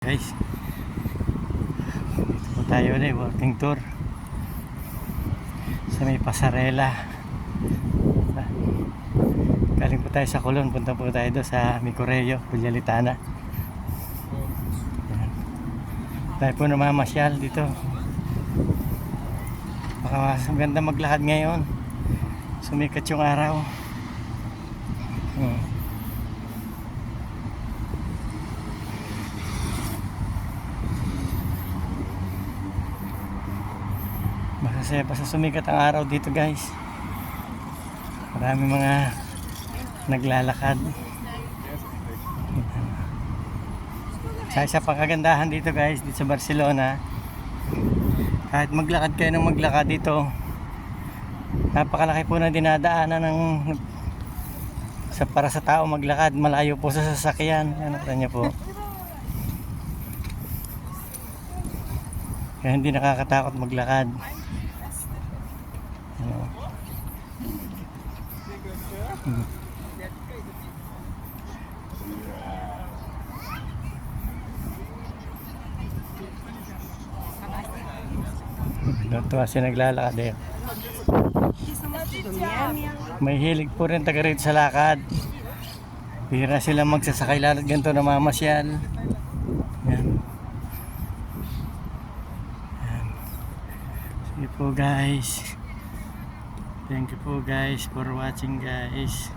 Guys, dito po tayo ulit, walking tour sa may pasarela. Galing po tayo sa Colon, punta po tayo doon sa Micoreo, Pulyalitana. Tayo po namamasyal dito. Baka maganda maglakad ngayon, sumikat yung araw. Basta sumikat ang araw dito, guys. Marami mga naglalakad. Sa isa pang kagandahan dito, guys, dito sa Barcelona, kahit maglakad kayo ng maglakad dito, napakalaki po na dinadaanan ng para sa tao maglakad, malayo po sa sasakyan. Ano niya po, kaya hindi nakakatakot maglakad. Natuwa siya naglalakad eh. May hilig po rin taga rito sa lakad. Bihira sila magsasakay lalo't ganito na mamasyal. Yan. Yan. Sige po, guys. Thank you po, guys, for watching, guys.